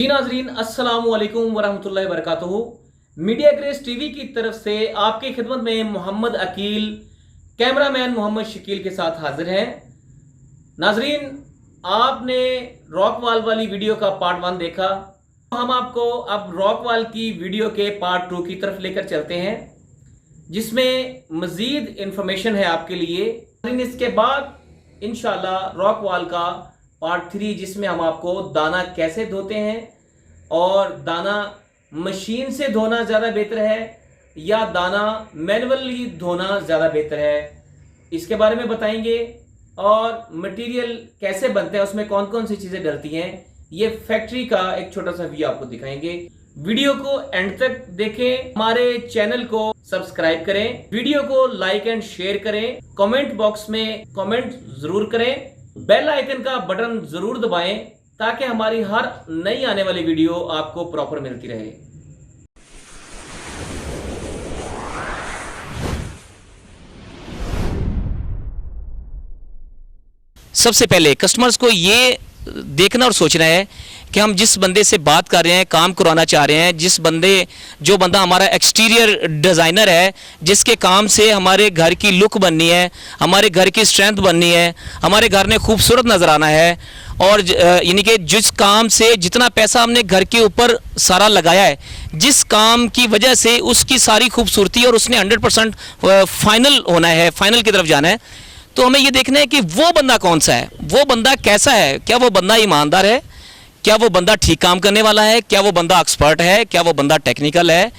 जी नाजरीन, अस्सलामु अलैकुम वरहमतुल्लाहि वबरकातुहू। मीडिया ग्रेस टीवी की तरफ से आपकी खिदमत में मोहम्मद अकील, कैमरामैन मोहम्मद शकील के साथ हाजिर हैं। नाजरीन, आपने रॉकवॉल वाली वीडियो का पार्ट 1 देखा। हम आपको अब रॉकवॉल की वीडियो के पार्ट 2 की तरफ लेकर चलते हैं, जिसमें मजीद इंफॉर्मेशन है आपके लिए। इसके बाद इंशाल्लाह रॉकवॉल का पार्ट 3, जिसमें हम आपको दाना कैसे धोते हैं और दाना मशीन से धोना ज़्यादा बेहतर है या दाना मैनुअली धोना ज़्यादा बेहतर है, इसके बारे में बताएंगे। और मटेरियल कैसे बनते हैं, उसमें कौन कौन सी चीज़ें डलती हैं, ये फैक्ट्री का एक छोटा सा व्यू आपको दिखाएंगे। वीडियो को एंड तक देखें, हमारे चैनल को सब्सक्राइब करें, वीडियो को लाइक एंड शेयर करें, कमेंट बॉक्स में कमेंट जरूर करें, बेल आइकन का बटन जरूर दबाएं ताकि हमारी हर नई आने वाली वीडियो आपको प्रॉपर मिलती रहे। सबसे पहले कस्टमर्स को ये देखना और सोचना है कि हम जिस बंदे से बात कर रहे हैं, काम करवाना चाह रहे हैं, जो बंदा हमारा एक्सटीरियर डिज़ाइनर है, जिसके काम से हमारे घर की लुक बननी है, हमारे घर की स्ट्रेंथ बननी है, हमारे घर में खूबसूरत नज़र आना है, और यानी कि जिस काम से जितना पैसा हमने घर के ऊपर सारा लगाया है, जिस काम की वजह से उसकी सारी खूबसूरती और उसने 100% फाइनल होना है, फाइनल की तरफ जाना है, तो हमें ये देखना है कि वो बंदा कौन सा है, वो बंदा कैसा है, क्या वो बंदा ईमानदार है, क्या वो बंदा ठीक काम करने वाला है, क्या वो बंदा एक्सपर्ट है, क्या वो बंदा टेक्निकल है,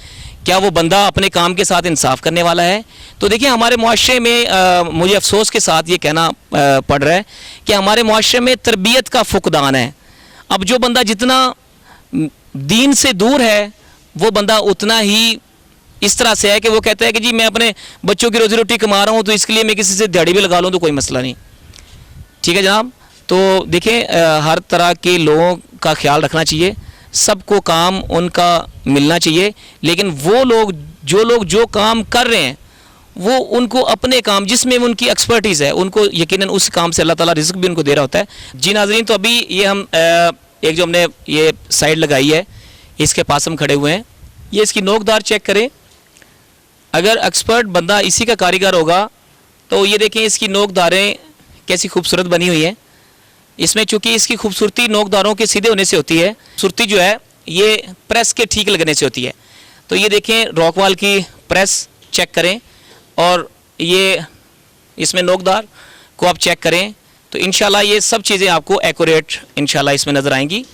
क्या वो बंदा अपने काम के साथ इंसाफ करने वाला है। तो देखिए, हमारे मुआशरे में मुझे अफसोस के साथ ये कहना पड़ रहा है कि हमारे मुआशरे में तरबियत का फुकदान है। अब जो बंदा जितना दीन से दूर है, वो बंदा उतना ही इस तरह से है कि वो कहता है कि जी मैं अपने बच्चों की रोजी रोटी कमा रहा हूँ, तो इसके लिए मैं किसी से दिहाड़ी भी लगा लूँ तो कोई मसला नहीं। ठीक है जनाब, तो देखें, हर तरह के लोगों का ख्याल रखना चाहिए, सबको काम उनका मिलना चाहिए, लेकिन वो लोग जो काम कर रहे हैं, वो उनको अपने काम जिसमें उनकी एक्सपर्टीज़ है, उनको यकीनन उस काम से अल्लाह ताला रिज़्क भी उनको दे रहा होता है। जी नाज़रीन, तो अभी ये हम एक जो हमने ये साइड लगाई है, इसके पास हम खड़े हुए हैं। ये इसकी नोकदार चेक करें, अगर एक्सपर्ट बंदा इसी का कारीगर होगा तो ये देखें इसकी नोकदारें कैसी खूबसूरत बनी हुई हैं। इसमें चूंकि इसकी खूबसूरती नोकदारों के सीधे होने से होती है, खूबसूरती जो है ये प्रेस के ठीक लगने से होती है। तो ये देखें, रॉकवॉल की प्रेस चेक करें और ये इसमें नोकदार को आप चेक करें, तो इंशाल्लाह ये सब चीज़ें आपको एक्यूरेट इंशाल्लाह इसमें नज़र आएंगी।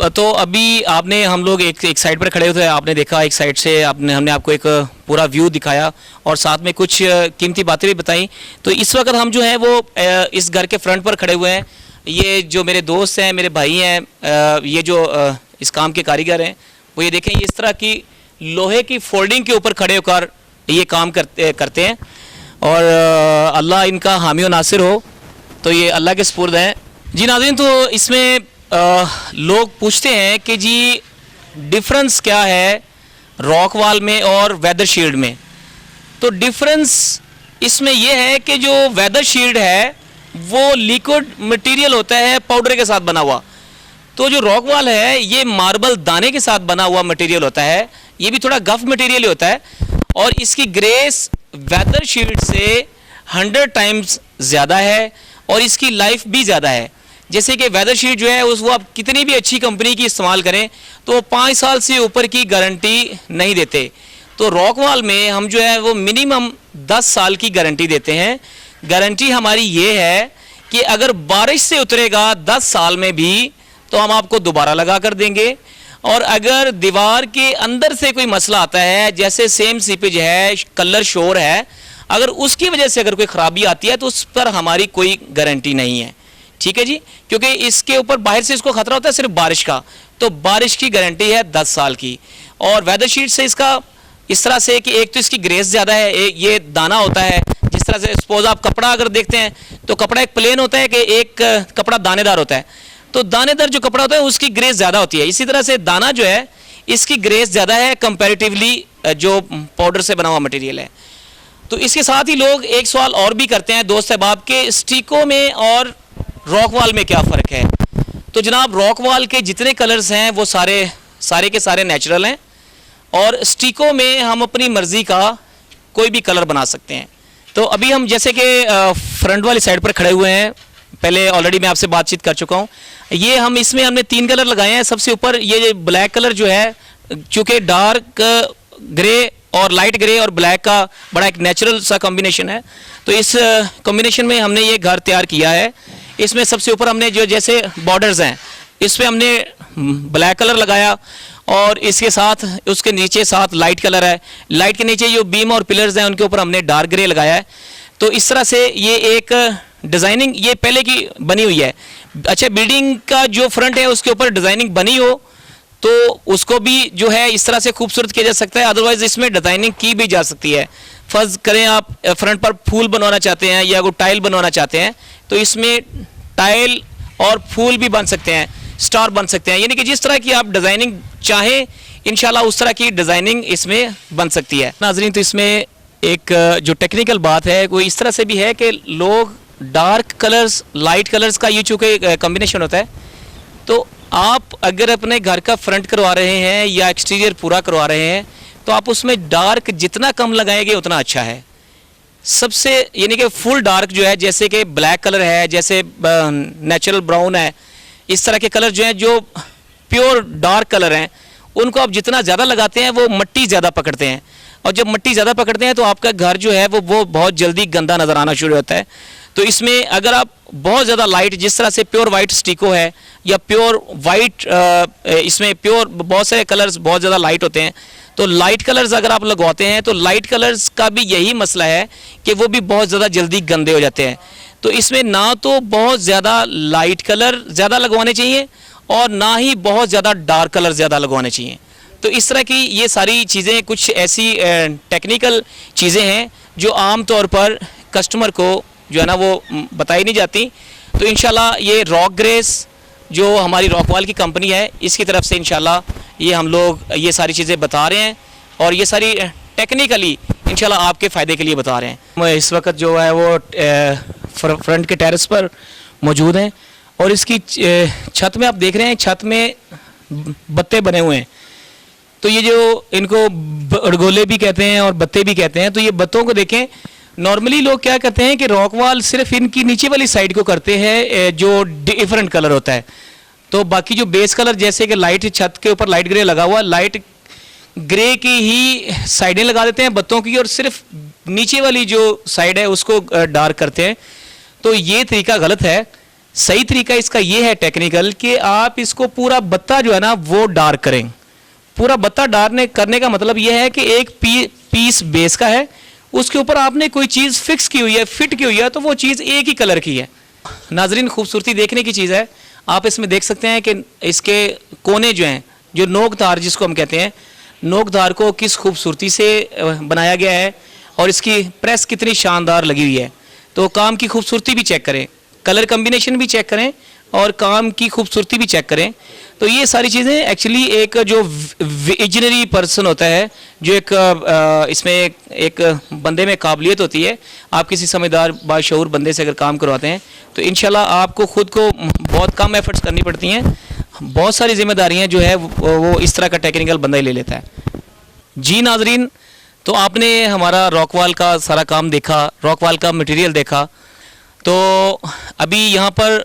तो अभी आपने हम लोग एक साइड पर खड़े हुए थे, आपने देखा एक साइड से हमने आपको एक पूरा व्यू दिखाया और साथ में कुछ कीमती बातें भी बताई। तो इस वक्त हम जो है वो इस घर के फ्रंट पर खड़े हुए हैं। ये जो मेरे दोस्त हैं, मेरे भाई हैं, ये जो इस काम के कारीगर हैं, वो ये देखें, ये इस तरह की लोहे की फोल्डिंग के ऊपर खड़े होकर ये काम करते हैं और अल्लाह इनका हामी और नासिर हो। तो ये अल्लाह के सुपुर्द हैं। जी नाज़रीन, तो इसमें लोग पूछते हैं कि जी डिफरेंस क्या है रॉकवॉल में और वेदर शील्ड में। तो डिफरेंस इसमें यह है कि जो वेदर शील्ड है वो लिक्विड मटेरियल होता है, पाउडर के साथ बना हुआ। तो जो रॉकवॉल है ये मार्बल दाने के साथ बना हुआ मटेरियल होता है, ये भी थोड़ा गफ मटेरियल होता है और इसकी ग्रेस वेदर शील्ड से 100 टाइम्स ज़्यादा है और इसकी लाइफ भी ज़्यादा है। जैसे कि वेदर शीट जो है वो आप कितनी भी अच्छी कंपनी की इस्तेमाल करें तो 5 साल से ऊपर की गारंटी नहीं देते। तो रॉकवॉल में हम जो है वो मिनिमम 10 साल की गारंटी देते हैं। गारंटी हमारी ये है कि अगर बारिश से उतरेगा 10 साल में भी तो हम आपको दोबारा लगा कर देंगे, और अगर दीवार के अंदर से कोई मसला आता है, जैसे सेम सीपेज है, कलर शोर है, अगर उसकी वजह से अगर कोई ख़राबी आती है तो उस पर हमारी कोई गारंटी नहीं है। ठीक है जी, क्योंकि इसके ऊपर बाहर से इसको खतरा होता है सिर्फ बारिश का, तो बारिश की गारंटी है 10 साल की। और वेदर शीट से इसका इस तरह से कि एक तो इसकी ग्रेस ज़्यादा है, ये दाना होता है, जिस तरह से सपोज आप कपड़ा अगर देखते हैं तो कपड़ा एक प्लेन होता है कि एक कपड़ा दानेदार होता है, तो दानेदार जो कपड़ा होता है उसकी ग्रेस ज़्यादा होती है। इसी तरह से दाना जो है इसकी ग्रेस ज़्यादा है कंपैरेटिवली जो पाउडर से बना हुआ मटेरियल है। तो इसके साथ ही लोग एक सवाल और भी करते हैं दोस्त अहबाब के, स्टिको में और रॉक वॉल में क्या फ़र्क है। तो जनाब रॉक वॉल के जितने कलर्स हैं वो सारे के सारे नेचुरल हैं, और स्टिको में हम अपनी मर्ज़ी का कोई भी कलर बना सकते हैं। तो अभी हम जैसे कि फ्रंट वाली साइड पर खड़े हुए हैं, पहले ऑलरेडी मैं आपसे बातचीत कर चुका हूँ। ये इसमें हमने 3 कलर लगाए हैं। सबसे ऊपर ये ब्लैक कलर जो है, चूँकि डार्क ग्रे और लाइट ग्रे और ब्लैक का बड़ा एक नेचुरल सा कॉम्बिनेशन है, तो इस कॉम्बिनेशन में हमने ये घर तैयार किया है। इसमें सबसे ऊपर हमने जो जैसे बॉर्डर्स हैं इस पर हमने ब्लैक कलर लगाया, और इसके साथ उसके नीचे साथ लाइट कलर है। लाइट के नीचे जो बीम और पिलर्स हैं उनके ऊपर हमने डार्क ग्रे लगाया है। तो इस तरह से ये एक डिज़ाइनिंग ये पहले की बनी हुई है। अच्छा, बिल्डिंग का जो फ्रंट है उसके ऊपर डिज़ाइनिंग बनी हो तो उसको भी जो है इस तरह से खूबसूरत किया जा सकता है, अदरवाइज़ इसमें डिज़ाइनिंग की भी जा सकती है। फ़र्ज़ करें आप फ्रंट पर फूल बनवाना चाहते हैं या कोई टाइल बनवाना चाहते हैं, तो इसमें टाइल और फूल भी बन सकते हैं, स्टार बन सकते हैं, यानी कि जिस तरह की आप डिज़ाइनिंग चाहें इंशाल्लाह उस तरह की डिज़ाइनिंग इसमें बन सकती है। नाज़रीन, तो इसमें एक जो टेक्निकल बात है वो इस तरह से भी है कि लोग डार्क कलर्स लाइट कलर्स का ये चूँकि कॉम्बिनेशन होता है, तो आप अगर अपने घर का फ्रंट करवा रहे हैं या एक्सटीरियर पूरा करवा रहे हैं तो आप उसमें डार्क जितना कम लगाएंगे उतना अच्छा है। सबसे यानी कि फुल डार्क जो है, जैसे कि ब्लैक कलर है, जैसे नेचुरल ब्राउन है, इस तरह के कलर जो हैं जो प्योर डार्क कलर हैं उनको आप जितना ज़्यादा लगाते हैं वो मिट्टी ज़्यादा पकड़ते हैं, और जब मिट्टी ज़्यादा पकड़ते हैं तो आपका घर जो है वो बहुत जल्दी गंदा नज़र आना शुरू होता है। तो इसमें अगर आप बहुत ज़्यादा लाइट, जिस तरह से प्योर वाइट स्टिको है या प्योर वाइट, इसमें प्योर बहुत सारे कलर्स बहुत ज़्यादा लाइट होते हैं, तो लाइट कलर्स अगर आप लगवाते हैं तो लाइट कलर्स का भी यही मसला है कि वो भी बहुत ज़्यादा जल्दी गंदे हो जाते हैं। तो इसमें ना तो बहुत ज़्यादा लाइट कलर ज़्यादा लगवाने चाहिए और ना ही बहुत ज़्यादा डार्क कलर ज़्यादा लगवाने चाहिए। तो इस तरह की ये सारी चीज़ें कुछ ऐसी टेक्निकल चीज़ें हैं जो आम तौर पर कस्टमर को जो है ना वो बताई नहीं जाती। तो इंशाल्लाह ये रॉक ग्रेस जो हमारी रॉकवॉल की कंपनी है इसकी तरफ से इंशाल्लाह ये हम लोग ये सारी चीज़ें बता रहे हैं, और ये सारी टेक्निकली इंशाल्लाह आपके फ़ायदे के लिए बता रहे हैं। मैं इस वक्त जो है वो फ्रंट के टेरेस पर मौजूद हैं, और इसकी छत में आप देख रहे हैं, छत में बत्ते बने हुए हैं। तो ये जो इनको अड़गोले भी कहते हैं और बत्ते भी कहते हैं। तो ये बत्तों को देखें, नॉर्मली लोग क्या करते हैं कि रॉक वॉल सिर्फ इनकी नीचे वाली साइड को करते हैं जो डिफरेंट कलर होता है, तो बाकी जो बेस कलर जैसे कि लाइट छत के ऊपर लाइट ग्रे लगा हुआ, लाइट ग्रे की ही साइडें लगा देते हैं बत्तों की, और सिर्फ नीचे वाली जो साइड है उसको डार्क करते हैं। तो ये तरीका गलत है। सही तरीका इसका ये है टेक्निकल कि आप इसको पूरा बत्ता जो है ना वो डार्क करें। पूरा बत्ता डार्क करने का मतलब ये है कि एक पीस बेस का है, उसके ऊपर आपने कोई चीज़ फिक्स की हुई है, फिट की हुई है, तो वो चीज़ एक ही कलर की है। नाजरीन, खूबसूरती देखने की चीज़ है। आप इसमें देख सकते हैं कि इसके कोने जो हैं, जो नोकदार जिसको हम कहते हैं, नोकदार को किस खूबसूरती से बनाया गया है, और इसकी प्रेस कितनी शानदार लगी हुई है। तो काम की खूबसूरती भी चेक करें, कलर कम्बिनेशन भी चेक करें, और काम की खूबसूरती भी चेक करें। तो ये सारी चीज़ें एक्चुअली एक जो विजनरी पर्सन होता है, जो एक इसमें एक बंदे में काबिलियत होती है। आप किसी समझदार बाशऊर बंदे से अगर काम करवाते हैं तो इंशाल्लाह आपको खुद को बहुत कम एफर्ट्स करनी पड़ती हैं, बहुत सारी जिम्मेदारियां जो है वो इस तरह का टेक्निकल बंदा ही ले लेता है। जी नाजरीन, तो आपने हमारा रॉकवॉल का सारा काम देखा, रॉकवॉल का मटेरियल देखा। तो अभी यहाँ पर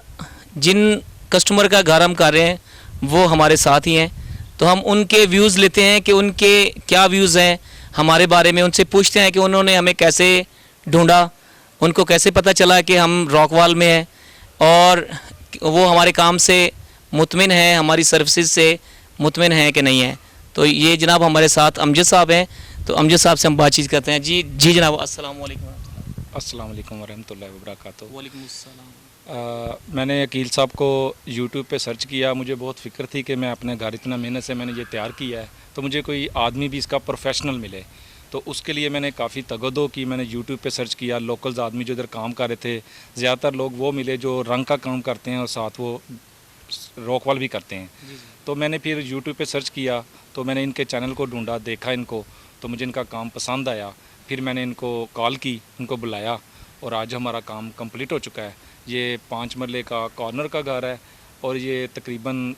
जिन कस्टमर का घर हम कर रहे हैं वो हमारे साथ ही हैं, तो हम उनके व्यूज़ लेते हैं कि उनके क्या व्यूज़ हैं हमारे बारे में। उनसे पूछते हैं कि उन्होंने हमें कैसे ढूंढा, उनको कैसे पता चला कि हम रॉकवॉल में हैं, और वो हमारे काम से मुतमिन है, हमारी सर्विसेज से मुतमिन है कि नहीं है। तो ये जनाब हमारे साथ अमजद साहब हैं, तो अमजद साहब से हम बातचीत करते हैं। जी जनाब, अस्सलाम वालेकुम। अस्सलाम वालेकुम वरहमतुल्लाहि वबरकातुहू। वालेकुम अस्सलाम। मैंने अकील साहब को यूट्यूब पे सर्च किया। मुझे बहुत फ़िक्र थी कि मैं अपने घर इतना मेहनत से मैंने ये तैयार किया है, तो मुझे कोई आदमी भी इसका प्रोफेशनल मिले। तो उसके लिए मैंने काफ़ी तगदो की, मैंने यूट्यूब पे सर्च किया। लोकल्स आदमी जो इधर काम कर रहे थे, ज़्यादातर लोग वो मिले जो रंग का काम करते हैं और साथ वो रॉक वॉल भी करते हैं। तो मैंने फिर यूट्यूब पे सर्च किया, तो मैंने इनके चैनल को ढूंढा, देखा इनको, तो मुझे इनका काम पसंद आया। फिर मैंने इनको कॉल की, इनको बुलाया और आज हमारा काम कंप्लीट हो चुका है। ये 5 मरले का कॉर्नर का घर है और ये तकरीबन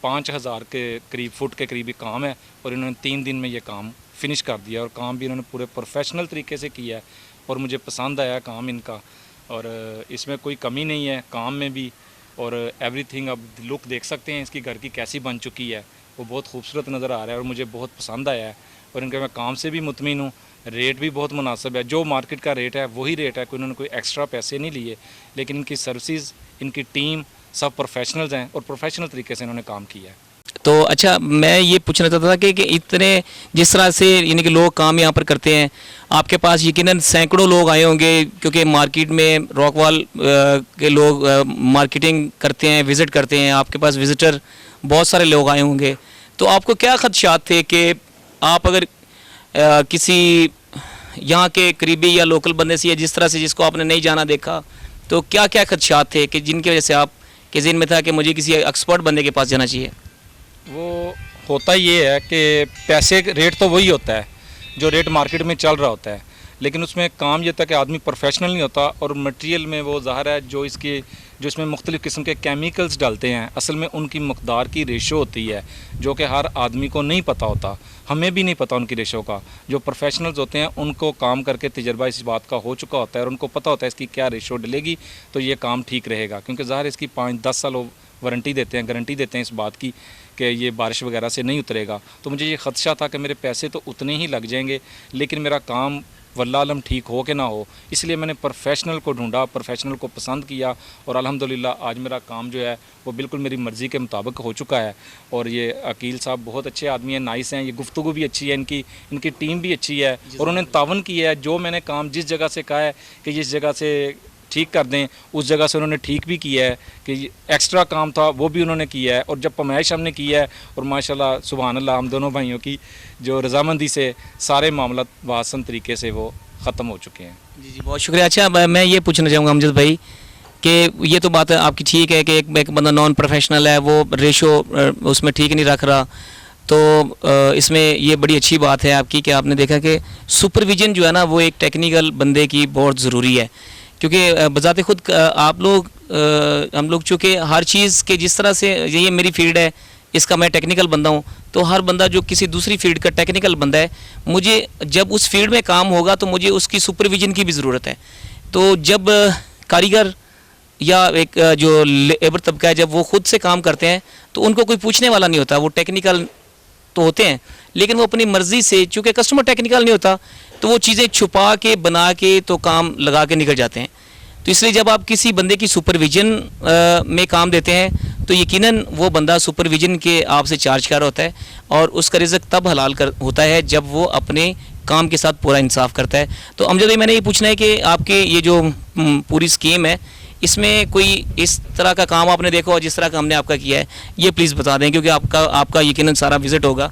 5000 के करीब फुट के करीब काम है और इन्होंने 3 दिन में ये काम फिनिश कर दिया और काम भी इन्होंने पूरे प्रोफेशनल तरीके से किया है और मुझे पसंद आया काम इनका। और इसमें कोई कमी नहीं है काम में भी, और एवरीथिंग अब लुक देख सकते हैं इसकी घर की कैसी बन चुकी है, वो बहुत खूबसूरत नज़र आ रहा है और मुझे बहुत पसंद आया है। और इनके मैं काम से भी मुतमिन हूँ, रेट भी बहुत मुनासिब है, जो मार्केट का रेट है वही रेट है, कोई उन्होंने कोई एक्स्ट्रा पैसे नहीं लिए, लेकिन इनकी सर्विसेज, इनकी टीम सब प्रोफेशनल्स हैं और प्रोफेशनल तरीके से इन्होंने काम किया है। तो अच्छा, मैं ये पूछना चाहता था कि इतने जिस तरह से यानी कि लोग काम यहाँ पर करते हैं, आपके पास यकीनन सैकड़ों लोग आए होंगे, क्योंकि मार्केट में रॉकवॉल के लोग मार्केटिंग करते हैं, विज़िट करते हैं, आपके पास विज़िटर बहुत सारे लोग आए होंगे। तो आपको क्या खदशात थे कि आप अगर किसी यहाँ के करीबी या लोकल बंदे से या जिस तरह से जिसको आपने नहीं जाना देखा, तो क्या क्या खदशात थे कि जिनकी वजह से आप के ज़हन में था कि मुझे किसी एक्सपर्ट बंदे के पास जाना चाहिए? वो होता ये है कि पैसे रेट तो वही होता है जो रेट मार्केट में चल रहा होता है, लेकिन उसमें काम ये था कि आदमी प्रोफेशनल नहीं होता और मटेरियल में वो ज़ाहिर है जो इसमें मुख्तलिफ़ किस्म के केमिकल्स डालते हैं, असल में उनकी मकदार की रेशो होती है जो कि हर आदमी को नहीं पता होता, हमें भी नहीं पता उनकी रेशो का। जो प्रोफेशनल्स होते हैं उनको काम करके तजर्बा इस बात का हो चुका होता है और उनको पता होता है इसकी क्या रेशो डलेगी तो ये काम ठीक रहेगा, क्योंकि ज़ाहिर इसकी 5-10 साल वारंटी देते हैं, गारंटी देते हैं इस बात की कि ये बारिश वगैरह से नहीं उतरेगा। तो मुझे ये ख़दशा था कि मेरे पैसे तो उतने ही लग जाएंगे लेकिन मेरा काम वल्लाह आलम ठीक हो कि ना हो, इसलिए मैंने प्रोफेशनल को ढूंढा, प्रोफेशनल को पसंद किया और अल्हम्दुलिल्लाह आज मेरा काम जो है वो बिल्कुल मेरी मर्ज़ी के मुताबिक हो चुका है। और ये अकील साहब बहुत अच्छे आदमी हैं, नाइस हैं, ये गुफ्तगू भी अच्छी है, इनकी टीम भी अच्छी है और उन्होंने तावन किया है। जो मैंने काम जिस जगह से कहा है कि जिस जगह से ठीक कर दें उस जगह से उन्होंने ठीक भी किया है, कि एक्स्ट्रा काम था वो भी उन्होंने किया है और जब फरमाइश हमने की है और माशाल्लाह सुभान अल्लाह हम दोनों भाइयों की जो रजामंदी से सारे मामला वासन तरीके से वो ख़त्म हो चुके हैं। जी बहुत शुक्रिया। अच्छा, मैं ये पूछना चाहूँगा अमजद भाई कि ये तो बात आपकी ठीक है कि एक बंदा नॉन प्रोफेशनल है, वो रेशो उसमें ठीक नहीं रख रहा, तो इसमें ये बड़ी अच्छी बात है आपकी कि आपने देखा कि सुपरविजन जो है ना वो एक टेक्निकल बंदे की बहुत ज़रूरी है, क्योंकि बजाते खुद आप लोग हम लोग चूँकि हर चीज़ के जिस तरह से ये मेरी फील्ड है, इसका मैं टेक्निकल बंदा हूँ, तो हर बंदा जो किसी दूसरी फील्ड का टेक्निकल बंदा है, मुझे जब उस फील्ड में काम होगा तो मुझे उसकी सुपरविजन की भी ज़रूरत है। तो जब कारीगर या एक जो लेबर तबका है जब वो खुद से काम करते हैं तो उनको कोई पूछने वाला नहीं होता, वो टेक्निकल तो होते हैं लेकिन वो अपनी मर्ज़ी से, चूँकि कस्टमर टेक्निकल नहीं होता तो वो चीज़ें छुपा के बना के तो काम लगा के निकल जाते हैं। तो इसलिए जब आप किसी बंदे की सुपरविजन में काम देते हैं तो यकीनन वो बंदा सुपरविजन के आपसे चार्ज कर होता है और उसका रिज़्क तब हलाल कर होता है जब वो अपने काम के साथ पूरा इंसाफ करता है। तो अमजद भाई मैंने ये पूछना है कि आपके ये जो पूरी स्कीम है इसमें कोई इस तरह का काम आपने देखा और जिस तरह का हमने आपका किया है ये प्लीज़ बता दें, क्योंकि आपका यकीनन सारा विज़िट होगा।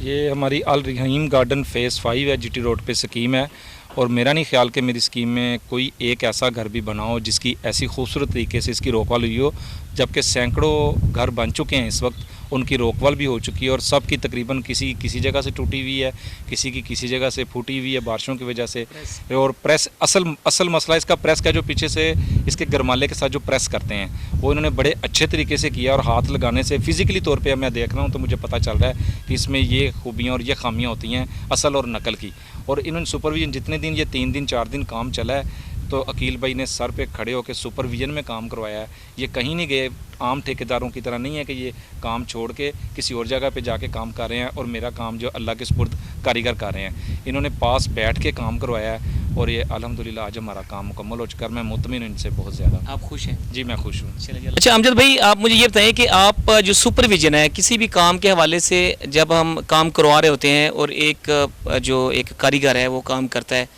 ये हमारी अल रहीम गार्डन फ़ेज़ 5 है, जीटी रोड पे स्कीम है और मेरा नहीं ख्याल कि मेरी स्कीम में कोई एक ऐसा घर भी बना हो जिसकी ऐसी खूबसूरत तरीके से इसकी रोकवाल हुई हो, जबकि सैकड़ों घर बन चुके हैं इस वक्त, उनकी रोकवाल भी हो चुकी है और सब की तकरीबन किसी जगह से टूटी हुई है, किसी जगह से फूटी हुई है बारिशों की वजह से। और प्रेस असल मसला इसका प्रेस का जो पीछे से इसके गरमाले के साथ जो प्रेस करते हैं वो इन्होंने बड़े अच्छे तरीके से किया और हाथ लगाने से फिज़िकली तौर पर मैं देख रहा हूँ तो मुझे पता चल रहा है कि इसमें ये खूबियाँ और ये खामियाँ होती हैं असल और नकल की। और इन्होंने सुपरविजन जितने दिन ये 3 दिन 4 दिन काम चला है तो अकील भाई ने सर पे खड़े होकर सुपरविजन में काम करवाया है। ये कहीं नहीं गए, आम ठेकेदारों की तरह नहीं है कि ये काम छोड़ के किसी और जगह पे जाके काम कर रहे हैं और मेरा काम जो अल्लाह के सुपुर्द कारीगर कर रहे हैं। इन्होंने पास बैठ के काम करवाया है और ये अल्हम्दुलिल्लाह आज हमारा काम मुकम्मल हो चुका है। मैं मुतमिन हूं इनसे बहुत ज़्यादा। आप खुश हैं? जी मैं खुश हूँ। अच्छा अमजद भाई, आप मुझे ये बताएं कि आप जो सुपरविजन है किसी भी काम के हवाले से जब हम काम करवा रहे होते हैं और एक कारीगर है वो काम करता है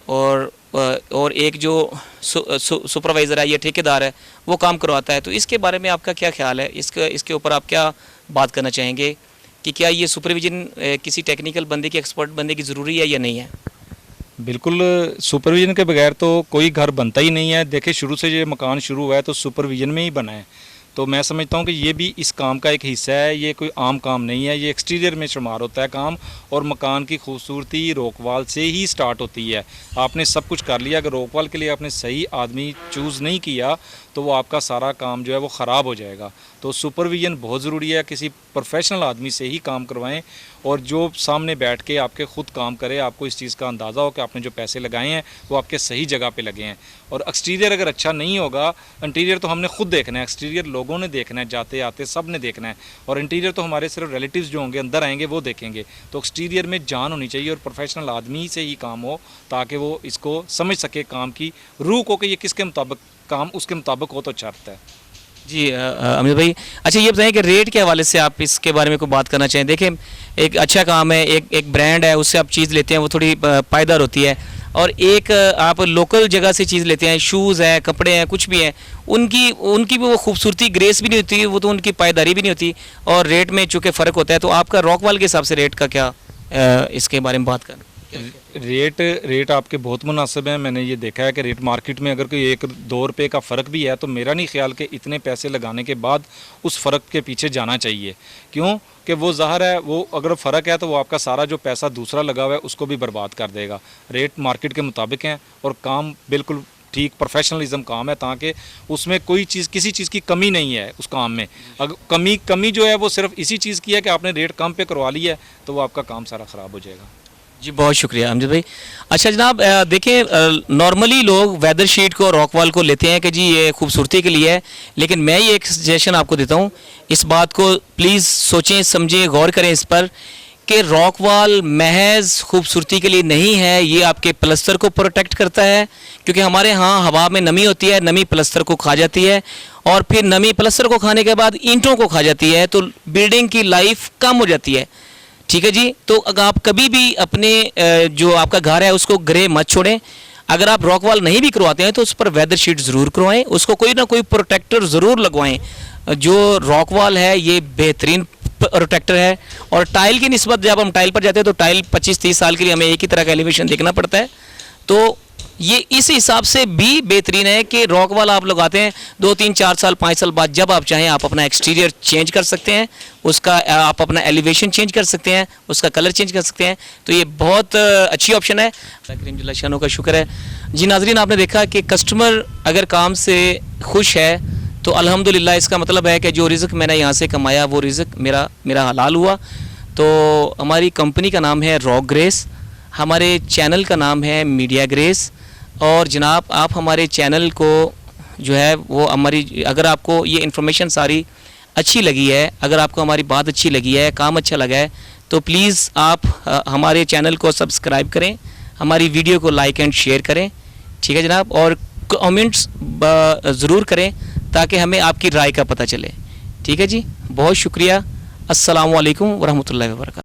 और एक जो सुपरवाइज़र है या ठेकेदार है वो काम करवाता है, तो इसके बारे में आपका क्या ख्याल है? इसके ऊपर आप क्या बात करना चाहेंगे कि क्या ये सुपरविजन किसी टेक्निकल बंदे की, एक्सपर्ट बंदे की ज़रूरी है या नहीं है? बिल्कुल, सुपरविजन के बगैर तो कोई घर बनता ही नहीं है। देखिए शुरू से ये मकान शुरू हुआ है तो सुपरविजन में ही बना है, तो मैं समझता हूँ कि ये भी इस काम का एक हिस्सा है, ये कोई आम काम नहीं है, ये एक्सटीरियर में शुमार होता है काम। और मकान की खूबसूरती रोकवाल से ही स्टार्ट होती है। आपने सब कुछ कर लिया, अगर रोकवाल के लिए आपने सही आदमी चूज़ नहीं किया तो वो आपका सारा काम जो है वो ख़राब हो जाएगा। तो सुपरविजन बहुत ज़रूरी है, किसी प्रोफेशनल आदमी से ही काम करवाएं और जो सामने बैठ के आपके ख़ुद काम करे, आपको इस चीज़ का अंदाज़ा हो कि आपने जो पैसे लगाए हैं वो आपके सही जगह पे लगे हैं। और एक्सटीरियर अगर अच्छा नहीं होगा, इंटीरियर तो हमने खुद देखना है, एक्सटीरियर लोगों ने देखना है, जाते आते सब ने देखना है, और इंटीरियर तो हमारे सिर्फ रिलेटिव्स जो होंगे अंदर आएंगे वो देखेंगे। तो एक्सटीरियर में जान होनी चाहिए और प्रोफेशनल आदमी से ही काम हो, ताकि वो इसको समझ सके काम की रूह को कि ये किसके मुताबिक काम उसके मुताबिक हो तो अच्छा रहता है। जी अमित भाई, अच्छा ये बताएं कि रेट के हवाले से आप इसके बारे में कोई बात करना चाहें। देखें, एक अच्छा काम है, एक ब्रांड है, उससे आप चीज़ लेते हैं वो थोड़ी पायदार होती है, और एक आप लोकल जगह से चीज़ लेते हैं, शूज़ हैं, कपड़े हैं, कुछ भी हैं, उनकी भी वो खूबसूरती ग्रेस भी नहीं होती, वो तो उनकी पायदारी भी नहीं होती, और रेट में चूँकि फ़र्क होता है। तो आपका रॉकवाल के हिसाब से रेट का क्या इसके बारे में बात करें? रेट आपके बहुत मुनासिब हैं। मैंने ये देखा है कि रेट मार्केट में अगर कोई 1-2 रुपये का फ़र्क भी है तो मेरा नहीं ख्याल कि इतने पैसे लगाने के बाद उस फ़र्क के पीछे जाना चाहिए। क्यों कि वो ज़ाहिर है, वो अगर फ़र्क है तो वो आपका सारा जो पैसा दूसरा लगा हुआ है उसको भी बर्बाद कर देगा। रेट मार्केट के मुताबिक हैं और काम बिल्कुल ठीक प्रोफेशनलिज्म काम है, ताकि उसमें कोई चीज़ किसी चीज़ की कमी नहीं है उस काम में। अगर कमी जो है वो सिर्फ इसी चीज़ की है कि आपने रेट कम पे करवा लिया है तो वो आपका काम सारा ख़राब हो जाएगा। जी बहुत शुक्रिया अमजद भाई। अच्छा जनाब, देखें नॉर्मली लोग वेदर शीट को, रॉकवाल को लेते हैं कि जी ये खूबसूरती के लिए है, लेकिन मैं ये एक सजेशन आपको देता हूँ, इस बात को प्लीज़ सोचें, समझें, गौर करें इस पर कि रॉकवाल महज खूबसूरती के लिए नहीं है, ये आपके प्लस्तर को प्रोटेक्ट करता है, क्योंकि हमारे यहाँ हवा में नमी होती है, नमी प्लस्तर को खा जाती है, और फिर नमी प्लस्तर को खाने के बाद ईंटों को खा जाती है, तो बिल्डिंग की लाइफ कम हो जाती है। ठीक है जी, तो अगर आप कभी भी अपने जो आपका घर है उसको ग्रे मत छोड़ें। अगर आप रॉकवाल नहीं भी करवाते हैं तो उस पर वेदर शीट ज़रूर करवाएं, उसको कोई ना कोई प्रोटेक्टर ज़रूर लगवाएं। जो रॉकवाल है ये बेहतरीन प्रोटेक्टर है, और टाइल की निस्बत जब हम टाइल पर जाते हैं तो टाइल 25-30 साल के लिए हमें एक ही तरह का एलिवेशन देखना पड़ता है, तो ये इस हिसाब से भी बेहतरीन है कि रॉकवाल आप लगाते हैं 2-3-4 साल 5 साल बाद जब आप चाहें आप अपना एक्सटीरियर चेंज कर सकते हैं, उसका आप अपना एलिवेशन चेंज कर सकते हैं, उसका कलर चेंज कर सकते हैं। तो ये बहुत अच्छी ऑप्शन है। करीम जल्ला शानों का शुक्र है। जी नाजरीन, आपने देखा कि कस्टमर अगर काम से खुश है तो अल्हम्दुलिल्लाह, इसका मतलब है कि जो रिज़्क मैंने यहाँ से कमाया वो रिज़्क मेरा हलाल हुआ। तो हमारी कंपनी का नाम है रॉक ग्रेस, हमारे चैनल का नाम है मीडिया ग्रेस। और जनाब आप हमारे चैनल को जो है वो हमारी, अगर आपको ये इन्फॉर्मेशन सारी अच्छी लगी है, अगर आपको हमारी बात अच्छी लगी है, काम अच्छा लगा है, तो प्लीज़ आप हमारे चैनल को सब्सक्राइब करें, हमारी वीडियो को लाइक एंड शेयर करें। ठीक है जनाब, और कमेंट्स ज़रूर करें ताकि हमें आपकी राय का पता चले। ठीक है जी, बहुत शुक्रिया। अस्सलामु अलैकुम वरहमतुल्लाहि वबरकातुहू।